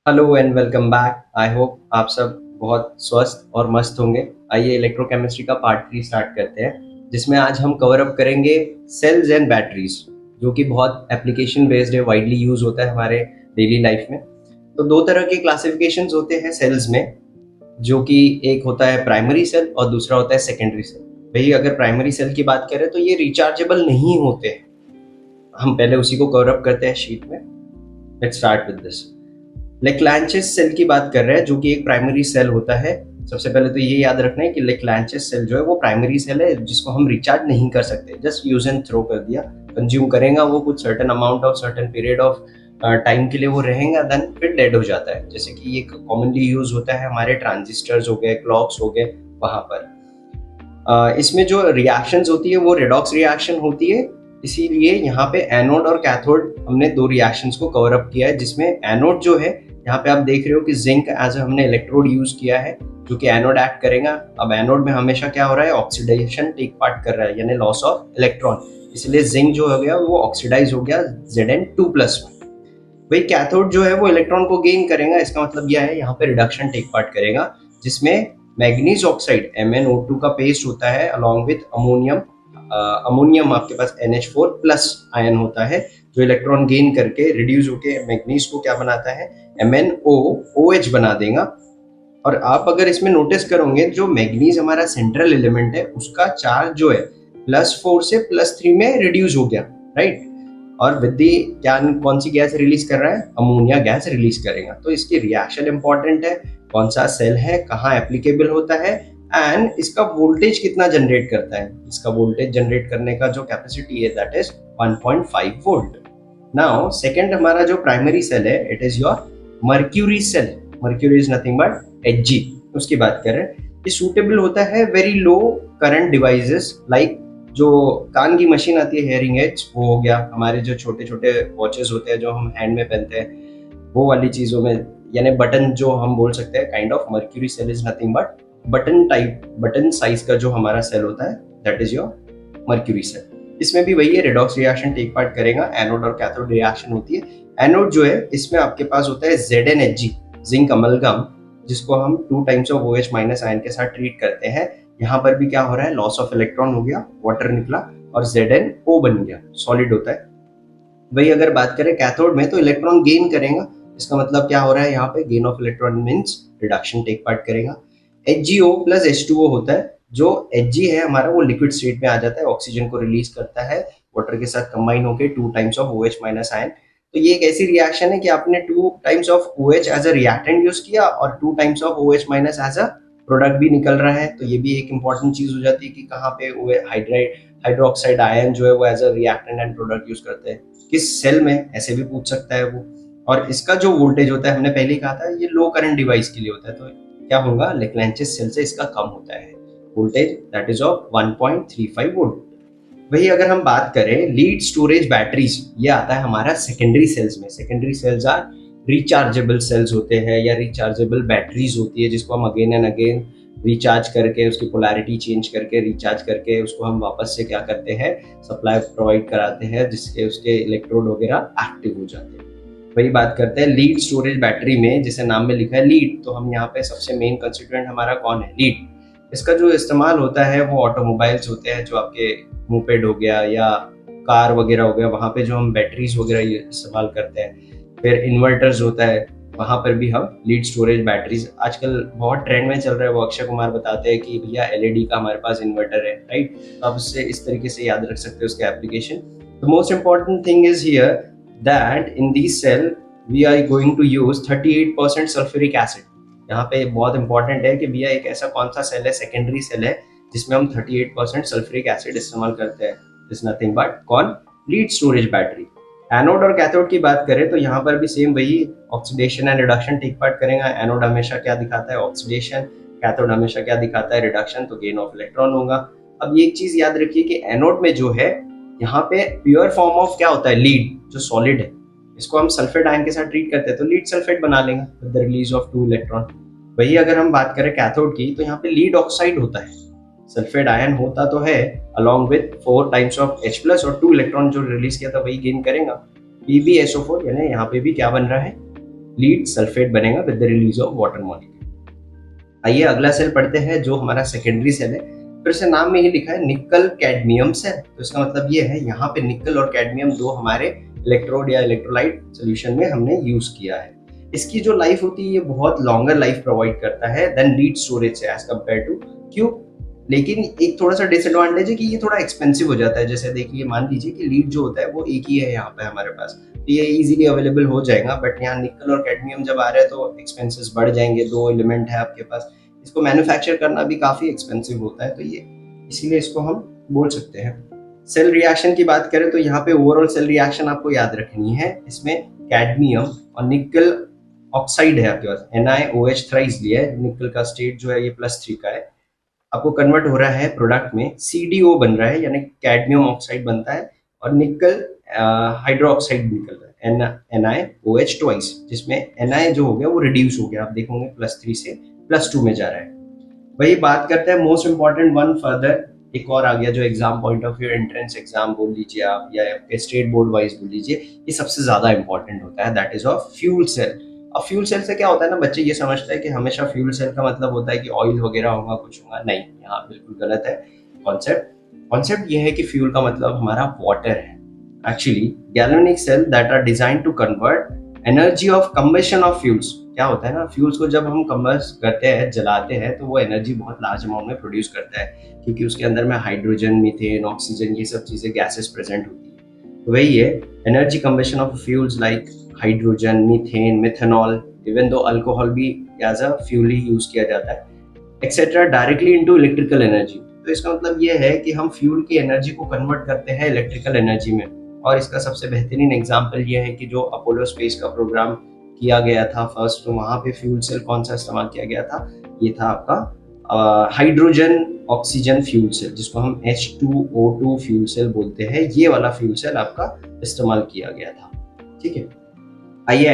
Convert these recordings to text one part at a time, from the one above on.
Hello and welcome back. I hope आप सब बहुत स्वस्थ और मस्त होंगे। आइए इलेक्ट्रोकेमिस्ट्री का पार्ट 3 स्टार्ट करते हैं, जिसमें आज हम कवर अप करेंगे सेल्स एंड बैटरीज, जो कि बहुत एप्लीकेशन बेस्ड है, वाइडली यूज होता है हमारे डेली लाइफ में। तो दो तरह के क्लासिफिकेशंस होते हैं सेल्स में, जो कि एक होता है प्राइमरी सेल और दूसरा होता है सेकेंडरी सेल। भाई अगर प्राइमरी सेल की बात करें तो ये रिचार्जेबल नहीं होते हैं। हम पहले उसी को कवर अप करते हैं शीट में। Let's start with this. Leclanche cell की बात कर रहे हैं, जो कि एक प्राइमरी सेल होता है। सबसे पहले तो ये याद रखना है कि लेक्लांचेस सेल जो है वो प्राइमरी सेल है, जिसको हम रिचार्ज नहीं कर सकते, जस्ट यूज एंड थ्रो कर दिया। कंज्यूम करेगा वो कुछ certain amount of certain period of time के लिए वो रहेगा, देन फिर डेड हो जाता है। जैसे कि ये कॉमनली यूज होता है हमारे ट्रांजिस्टर्स हो गए, क्लॉक्स हो गए, वहां पर इसमें जो रिएक्शंस होती है वो रेडॉक्स रिएक्शन होती है। इसीलिए यहाँ पे एनोड और कैथोड हमने दो रिएक्शंस को कवर अप किया है, जिसमें एनोड जो है, यहाँ पे आप देख रहे हो कि जिंक एज हमने इलेक्ट्रोड यूज किया है, जो कि एनोड एक्ट करेगा। अब एनोड में हमेशा क्या हो रहा है, ऑक्सीडेशन टेक पार्ट कर रहा है, यानी लॉस ऑफ इलेक्ट्रॉन। इसलिए जिंक जो हो गया वो ऑक्सीडाइज हो गया Zn2+ में। वही कैथोड जो है वो इलेक्ट्रॉन को गेन करेगा। इसका मतलब यह है, यहाँ पे रिडक्शन टेक पार्ट करेगा, जिसमें मैग्नीज ऑक्साइड MnO2 का पेस्ट होता है अलॉन्ग विथ अमोनियम। अमोनियम आपके पास NH4+ आयन होता है, जो इलेक्ट्रॉन गेन करके रिड्यूस होके मैग्नीज को क्या बनाता है, MnOOH बना देगा। और आप अगर इसमें नोटिस करोगे, जो मैग्नीज हमारा सेंट्रल एलिमेंट है, उसका चार्ज जो है +4 से +3 में रिड्यूस हो गया, राइट। और विद दी क्या कौन सी गैस रिलीज कर रहा है, अमोनिया गैस रिलीज करेगा। तो इसकी रिएक्शन इंपॉर्टेंट है, कौन सा सेल है, कहाँ एप्लीकेबल होता है, एंड इसका वोल्टेज कितना जनरेट करता है। इसका वोल्टेज जनरेट करने का जो कैपेसिटी है, that is 1.5 volt. Now second हमारा जो प्राइमरी सेल है, it is your mercury cell. Mercury is nothing but Hg। उसकी बात करें, ये सूटेबल होता है very low current devices, like जो कान की मशीन आती है, हेयरिंग एड्स, वो हो गया। हमारे जो छोटे छोटे वॉचेस होते हैं जो हम हैंड में पहनते हैं, वो वाली चीजों में, यानी बटन जो हम बोल सकते हैं, kind of mercury cell is nothing but button type, button size का जो हमारा सेल होता है, that is your mercury cell. इसमें भी वही है, रेडॉक्स रिएक्शन टेक पार्ट करेगा, एनोड और कैथोड रिएक्शन होती है। एनोड जो है, इसमें आपके पास होता है ZnHg, जिंक अमलगम, जिसको हम 2 टाइम्स ऑफ OH- आयन के साथ ट्रीट करते हैं। यहाँ पर भी क्या हो रहा है, लॉस ऑफ इलेक्ट्रॉन हो गया, वाटर निकला और ZnO बन गया, सॉलिड होता है। वही अगर बात करें कैथोड में, तो इलेक्ट्रॉन गेन करेगा। इसका मतलब क्या हो रहा है, यहाँ पे gain of electron means reduction take part करेगा। HgO + H2O होता है। जो Hg है हमारा, वो लिक्विड स्टेट में आ जाता है, ऑक्सीजन को रिलीज करता है, वाटर के साथ कंबाइन होकर 2 टाइम्स ऑफ OH- आयन। तो ये एक ऐसी रिएक्शन है कि आपने 2 times of OH as a reactant use किया और 2 times of OH- as a product भी निकल रहा है। तो ये भी एक इंपॉर्टेंट चीज हो जाती है कि कहाँ पे हाइड्रोक्साइड आयन जो है वो as a reactant and product use करते हैं, किस सेल में, ऐसे भी पूछ सकता है वो। और इसका जो वोल्टेज होता है, हमने पहले ही कहा था, ये लो करंट डिवाइस के लिए होता है। तो क्या होगा, लेक्लांचेस सेल से इसका कम होता है voltage, that is of 1.35 volt. वही अगर हम बात करें लीड स्टोरेज बैटरीज, ये आता है हमारा सेकेंडरी सेल्स में। Secondary cells are rechargeable cells होते हैं, या रिचार्जेबल बैटरीज होती है, जिसको हम अगेन एंड अगेन रिचार्ज करके, उसकी पोलैरिटी चेंज करके, रिचार्ज करके, उसको हम वापस से क्या करते हैं, सप्लाई प्रोवाइड कराते हैं, जिसके उसके इलेक्ट्रोड वगैरह एक्टिव हो जाते हैं। वही बात करते हैं लीड स्टोरेज बैटरी में, जैसे नाम में लिखा है लीड, तो हम यहाँ पे सबसे मेन कंस्टिट्यूएंट हमारा कौन है, लीड। इसका जो इस्तेमाल होता है वो ऑटोमोबाइल्स होते हैं, जो आपके मोपेड हो गया या कार वगैरह हो गया, वहाँ पे जो हम बैटरीज वगैरह इस्तेमाल करते हैं। फिर इन्वर्टर्स होता है, वहाँ पर भी हम लीड स्टोरेज बैटरीज, आजकल बहुत ट्रेंड में चल रहा है, वो अक्षय कुमार बताते हैं कि भैया LED का हमारे पास इन्वर्टर है, राइट। तो आप इससे इस तरीके से याद रख सकते हो उसके application. The most important thing is here that in this cell we are going to use 38% sulphuric acid. यहाँ पे बहुत इंपॉर्टेंट है कि भैया एक ऐसा कौन सा सेल है, सेकेंडरी सेल है, जिसमें हम 38% सल्फ्यूरिक एसिड इस्तेमाल करते हैं। इज नथिंग बट कौन, लीड स्टोरेज बैटरी। एनोड और कैथोड की बात करें तो यहाँ पर भी सेम वही, oxidation and reduction take part करेगा। एनोड हमेशा क्या दिखाता है, ऑक्सीडेशन, कैथोड हमेशा क्या दिखाता है, रिडक्शन, तो गेन ऑफ इलेक्ट्रॉन होगा। अब ये एक चीज याद रखिए कि एनोड में जो है, यहाँ पे प्योर फॉर्म ऑफ क्या होता है, लीड, जो सॉलिड है, इसको हम सल्फेट आयन के साथ ट्रीट करते हैं, तो लीड सल्फेट बना लेंगे with the release of 2 electron. वही अगर हम बात करें कैथोड की, तो यहाँ पे लीड ऑक्साइड होता है, सल्फेट आयन होता तो है, along with 4 times of H+ और 2 इलेक्ट्रॉन जो रिलीज किया था वही गेन करेगा, PbSO4, यानी यहाँ पे भी क्या बन रहा है, लीड सल्फेट बनेगा with the release of water molecule. आइए अगला सेल पढ़ते हैं जो हमारा सेकेंडरी सेल है। फिर से नाम में ही लिखा है निकल कैडमियम सेल, तो इसका मतलब ये है यहाँ पे निकल और कैडमियम दो हमारे इलेक्ट्रोड या इलेक्ट्रोलाइट सोल्यूशन में हमने यूज किया है। इसकी जो लाइफ होती है ये बहुत लॉन्गर लाइफ प्रोवाइड करता है देन लीड स्टोरेज से एज कम्पेयर टू। क्यों? लेकिन एक थोड़ा सा डिसएडवांटेज है कि ये थोड़ा एक्सपेंसिव हो जाता है। जैसे देखिए मान लीजिए कि लीड जो होता है वो एक ही है यहाँ पे हमारे पास, तो ये इजीली अवेलेबल हो जाएगा, बट यहाँ निकल और कैडमियम जब आ रहा है तो एक्सपेंसेस बढ़ जाएंगे। दो एलिमेंट है आपके पास, इसको मैन्युफैक्चर करना भी काफी एक्सपेंसिव होता है, तो ये इसीलिए इसको हम बोल सकते हैं। सेल रिएक्शन की बात करें तो यहाँ पे ओवरऑल सेल रिएक्शन आपको याद रखनी है। इसमें कैडमियम और निकल ऑक्साइड है आपके पास, NiOH थ्राइस लिया है। निकल का स्टेट जो है ये +3 का है, आपको कन्वर्ट हो रहा है प्रोडक्ट में, CDO बन रहा है यानी कैडमियम ऑक्साइड बनता है, और निकल हाइड्रोक्साइड निकल रहा है NiOH ट्वाइस, जिसमें Na जो हो गया वो रिड्यूस हो गया, आप देखोगे +3 से +2 में जा रहा है। वही बात करते हैं मोस्ट इंपॉर्टेंट वन फर्दर, एक और आ गया जो exam point of view, entrance exam बोल लीजिए आप या स्टेट बोर्ड वाइज बोल लीजिए, ये सबसे ज्यादा इंपॉर्टेंट होता है, that is of fuel cell. अब फ्यूल सेल से क्या होता है ना, बच्चे ये समझते हैं कि हमेशा फ्यूल सेल का मतलब होता है कि ऑयल वगैरह होगा, कुछ होगा, नहीं, यहाँ बिल्कुल गलत है कॉन्सेप्ट ये है कि फ्यूल का मतलब हमारा वाटर है। Actually galvanic cell that are design to convert energy of combustion of fuels. क्या होता है ना, फ्यूल्स को जब हम कंबस्ट करते हैं, जलाते हैं, तो वो एनर्जी बहुत लार्ज अमाउंट में प्रोड्यूस करता है, क्योंकि उसके अंदर में हाइड्रोजन, मीथेन, ऑक्सीजन, ये सब चीजें गैसेस प्रेजेंट होती है। तो वही है energy combustion of fuels like hydrogen, methane, methanol, even दो अल्कोहल भी एज अ फ्यूल ही यूज किया जाता है, etcetera, directly into electrical energy. तो इसका मतलब ये है कि हम फ्यूल की एनर्जी को कन्वर्ट करते हैं इलेक्ट्रिकल एनर्जी में। और इसका सबसे बेहतरीन एग्जांपल ये है कि जो अपोलो स्पेस का प्रोग्राम किया गया था फर्स्ट, तो वहां पे फ्यूल सेल कौन सा इस्तेमाल किया गया था, ये था आपका हाइड्रोजन ऑक्सीजन फ्यूल सेल, जिसको हम H2O2 फ्यूल सेल बोलते हैं। ये वाला फ्यूल सेल आपका इस्तेमाल किया गया था। ठीक है, आइए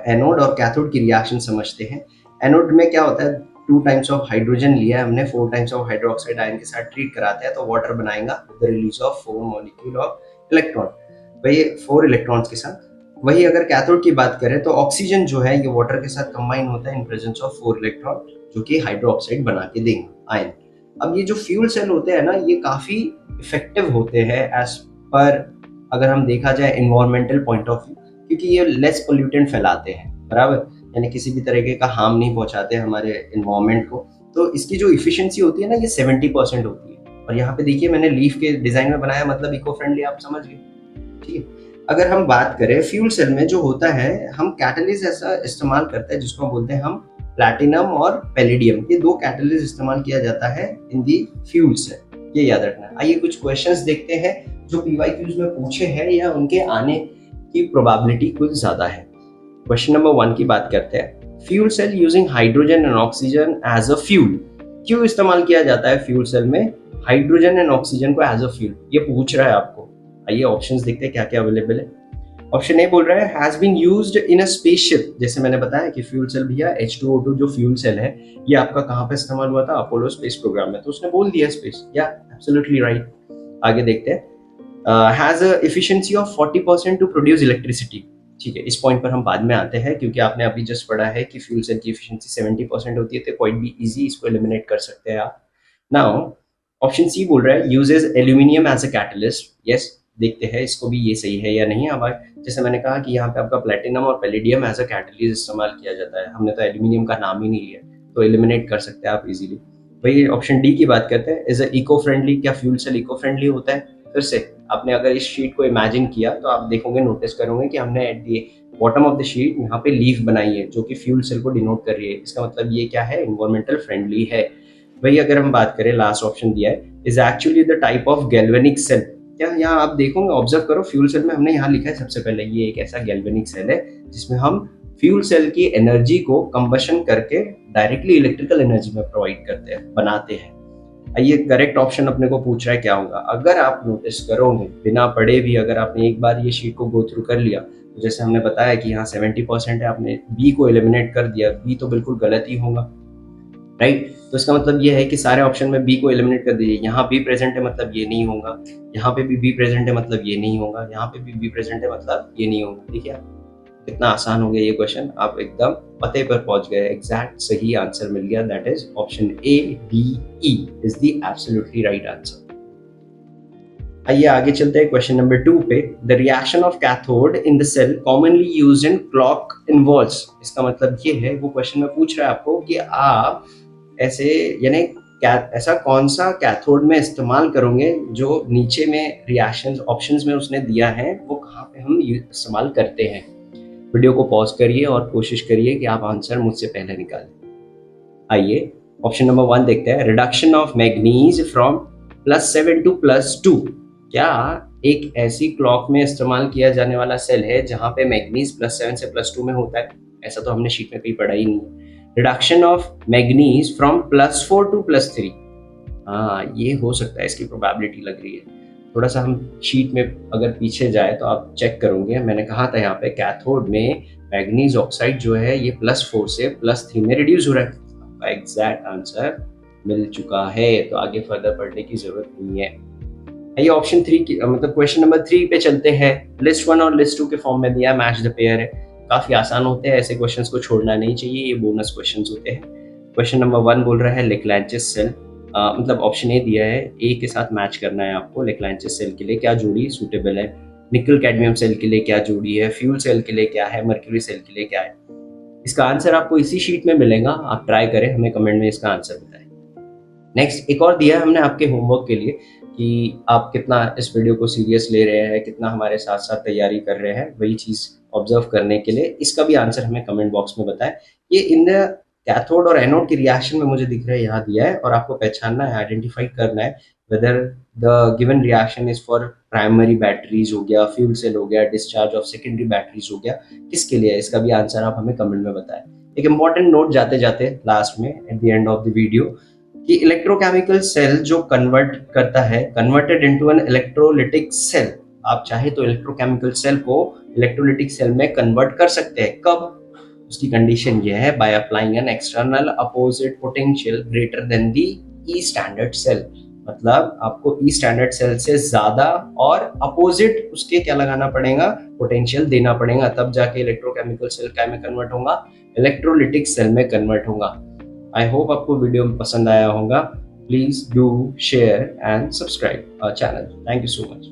एनोड और कैथोड की रिएक्शन समझते हैं। एनोड में क्या होता है, 2 टाइम्स ऑफ हाइड्रोजन लिया है हमने, 4 टाइम्स ऑफ हाइड्रोक्साइड आयन के साथ ट्रीट कराते हैं तो वाटर बनाएगा with the release of 4 molecule of electron, वही 4 इलेक्ट्रॉन्स के साथ। वही अगर कैथोड की बात करें तो ऑक्सीजन जो है ये वाटर के साथ कंबाइन होता है इन प्रेजेंस ऑफ 4 इलेक्ट्रॉन, जो कि हाइड्रोक्साइड बना के देंगे आयन। अब ये जो फ्यूल सेल होते हैं ना, ये काफी इफेक्टिव होते हैं एज पर, अगर हम देखा जाए एनवायरमेंटल पॉइंट ऑफ व्यू, क्योंकि ये लेस पोल्यूटेंट फैलाते हैं, बराबर, यानी किसी भी तरीके का हार्म नहीं पहुंचाते हमारे एनवायरमेंट को। तो इसकी जो इफिशियंसी होती है ना, ये 70% होती है। और यहाँ पे देखिए मैंने लीफ के डिजाइन में बनाया, मतलब इको फ्रेंडली, आप समझ गए। ठीक है, अगर हम बात करें फ्यूल सेल में जो होता है, हम कैटलिस्ट ऐसा इस्तेमाल करते हैं जिसको बोलते हैं हम प्लैटिनम और पैलेडियम, ये 2 कैटलिस्ट इस्तेमाल किया जाता है इन दी फ्यूल सेल, ये याद रखना है। आइए कुछ क्वेश्चंस देखते हैं जो PYQs में पूछे हैं या उनके आने की प्रोबेबिलिटी कुछ ज्यादा है। क्वेश्चन नंबर 1 की बात करते हैं। Fuel cell using hydrogen and oxygen as a fuel, क्यों इस्तेमाल किया जाता है फ्यूल सेल में हाइड्रोजन एंड ऑक्सीजन को एज अ फ्यूल, ये पूछ रहा है आपको। आइए ऑप्शंस देखते हैं क्या क्या अवेलेबल है। ऑप्शन ए बोल रहा है has been used in a spaceship, जैसे मैंने बताया कि फ्यूल सेल भैया H2O2 जो फ्यूल सेल है ये आपका कहाँ पे इस्तेमाल हुआ था, अपोलो स्पेस प्रोग्राम में, तो उसने बोल दिया स्पेस, या एब्सोल्युटली राइट। आगे देखते हैं, has a efficiency of 40% to produce electricity. ठीक है, इस पॉइंट पर हम बाद में आते हैं, क्योंकि आपने अभी जस्ट पढ़ा है कि फ्यूल सेल की एफिशिएंसी 70% होती है, तो क्वाइट भी इजी, इसको एलिमिनेट कर सकते हैं आप। नाउ ऑप्शन सी बोल रहा है uses aluminium as a catalyst. Yes, देखते हैं इसको भी ये सही है या नहीं। अब जैसे मैंने कहा कि यहाँ पे आपका प्लेटिनम और पैलेडियम एज अ कैटलिस्ट इस्तेमाल किया जाता है, हमने तो एल्यूमिनियम का नाम ही नहीं लिया, तो एलिमिनेट कर सकते हैं आप इजीली। वही ऑप्शन डी की बात करते हैं, इज अ इको फ्रेंडली, क्या फ्यूल सेल इको फ्रेंडली होता है। फिर से आपने अगर इस शीट को इमेजिन किया तो आप देखोगे, नोटिस करोगे कि हमने at the bottom of the sheet यहाँ पे लीफ बनाई है जो कि फ्यूल सेल को डिनोट कर रही है। इसका मतलब ये क्या है, एनवायरमेंटल फ्रेंडली है। वही अगर हम बात करें, लास्ट ऑप्शन दिया है, is actually the type of galvanic cell, क्या यहाँ आप देखोगे, ऑब्जर्व करो, फ्यूल सेल में हमने यहाँ लिखा है सबसे पहले, ये एक ऐसा गैल्वेनिक सेल है जिसमें हम फ्यूल सेल की एनर्जी को कंबशन करके डायरेक्टली इलेक्ट्रिकल एनर्जी में प्रोवाइड करते हैं, बनाते हैं। ये करेक्ट ऑप्शन अपने को पूछ रहा है क्या होगा। अगर आप नोटिस करोगे बिना पढ़े भी, अगर आपने एक बार ये शीट को गो थ्रू कर लिया, तो जैसे हमने बताया कि यहाँ 70% है, आपने बी को एलिमिनेट कर दिया, बी तो बिल्कुल गलत ही होगा, राइट। तो इसका मतलब ये है कि सारे ऑप्शन में बी को एलिमिनेट कर दीजिए। यहाँ बी प्रेजेंट है मतलब ये नहीं होगा, यहाँ पे भी बी प्रेजेंट है मतलब ये नहीं होगा, यहाँ पे भी बी प्रेजेंट है मतलब ये नहीं होगा। ठीक है, कितना आसान हो गया ये क्वेश्चन, आप एकदम पते पर पहुंच गए, एग्जैक्ट सही आंसर मिल गया। That is option A D E is the absolutely right answer. आइए आगे चलते हैं क्वेश्चन नंबर 2 पे। The reaction of cathode in the cell commonly used in clock involves. इसका मतलब ये है, वो क्वेश्चन में पूछ रहा है आपको कि आप ऐसे यानी ऐसा कौन सा कैथोड में इस्तेमाल करोगे जो नीचे में रिएक्शंस ऑप्शंस में उसने दिया है, वो कहाँ पे हम इस्तेमाल करते हैं। वीडियो को पॉज करिए और कोशिश करिए कि आप आंसर मुझसे पहले निकालें। आइए ऑप्शन नंबर 1 देखते हैं। Reduction of manganese from +7 to +2 क्या एक ऐसी क्लॉक में इस्तेमाल किया जाने वाला सेल है जहां पे मैग्नीज +7 से +2 में होता है? ऐसा तो हमने शीट में कहीं पढ़ा ही नहीं। Reduction of manganese from +4 to +3, हाँ ये हो सकता है, इसकी प्रोबेबिलिटी लग रही है। थोड़ा सा हम शीट में अगर पीछे जाए तो आप चेक करोगे, मैंने कहा था यहाँ पे कैथोड में मैग्नीज ऑक्साइड जो है ये +4 से +3 में रिड्यूस हो रहा है। एग्जैक्ट आंसर मिल चुका है, तो आगे फर्दर पढ़ने की जरूरत नहीं है। ये ऑप्शन 3 की मतलब क्वेश्चन नंबर 3 पे चलते हैं। लिस्ट 1 और लिस्ट 2 के फॉर्म में दिया, मैच द पेयर है। काफी आसान होते हैं, ऐसे क्वेश्चंस को छोड़ना नहीं चाहिए, ये बोनस क्वेश्चंस होते हैं। क्वेश्चन नंबर 1 बोल रहा है लेक्लैंचिस सेल, मतलब ऑप्शन ए दिया है, ए के साथ मैच करना है आपको। लेक्लैंचिस सेल के लिए क्या जोड़ी सूटेबल है, निकल कैडमियम सेल के लिए क्या जोड़ी है, फ्यूल सेल के लिए क्या है, मर्क्यूरी सेल के लिए क्या है। इसका आंसर आपको इसी शीट में मिलेगा, आप ट्राई करें, हमें कमेंट में इसका आंसर बताएं। नेक्स्ट एक और दिया है हमने आपके होमवर्क के लिए कि आप कितना इस वीडियो को सीरियस ले रहे हैं, कितना हमारे साथ साथ तैयारी कर रहे हैं, वही चीज ऑब्जर्व करने के लिए इसका भी आंसर हमें कमेंट बॉक्स में बताएं। ये इन द कैथोड और एनोड की रिएक्शन में मुझे दिख रहा है, यहाँ दिया है, और आपको पहचानना है, आइडेंटिफाई करना है whether the given reaction is for primary batteries हो गया, फ्यूल सेल हो गया, डिस्चार्ज ऑफ सेकेंडरी बैटरीज हो गया, किसके लिए, इसका भी आंसर आप हमें कमेंट में बताएं। एक इंपॉर्टेंट नोट जाते जाते लास्ट में at the end of the video कि इलेक्ट्रोकेमिकल सेल जो कन्वर्ट करता है, converted into an electrolytic cell, आप चाहे तो इलेक्ट्रोकेमिकल सेल को इलेक्ट्रोलिटिक सेल में कन्वर्ट कर सकते हैं। कब? उसकी कंडीशन ये है, by applying an external opposite potential greater than the E standard cell. मतलब आपको ई स्टैंडर्ड सेल से ज्यादा और अपोजिट उसके क्या लगाना पड़ेगा, पोटेंशियल देना पड़ेगा, तब जाके इलेक्ट्रोकेमिकल सेल क्या में कन्वर्ट होगा, इलेक्ट्रोलिटिक सेल में कन्वर्ट होगा। आई होप आपको वीडियो पसंद आया होगा। Please do share and subscribe our channel. Thank you so much.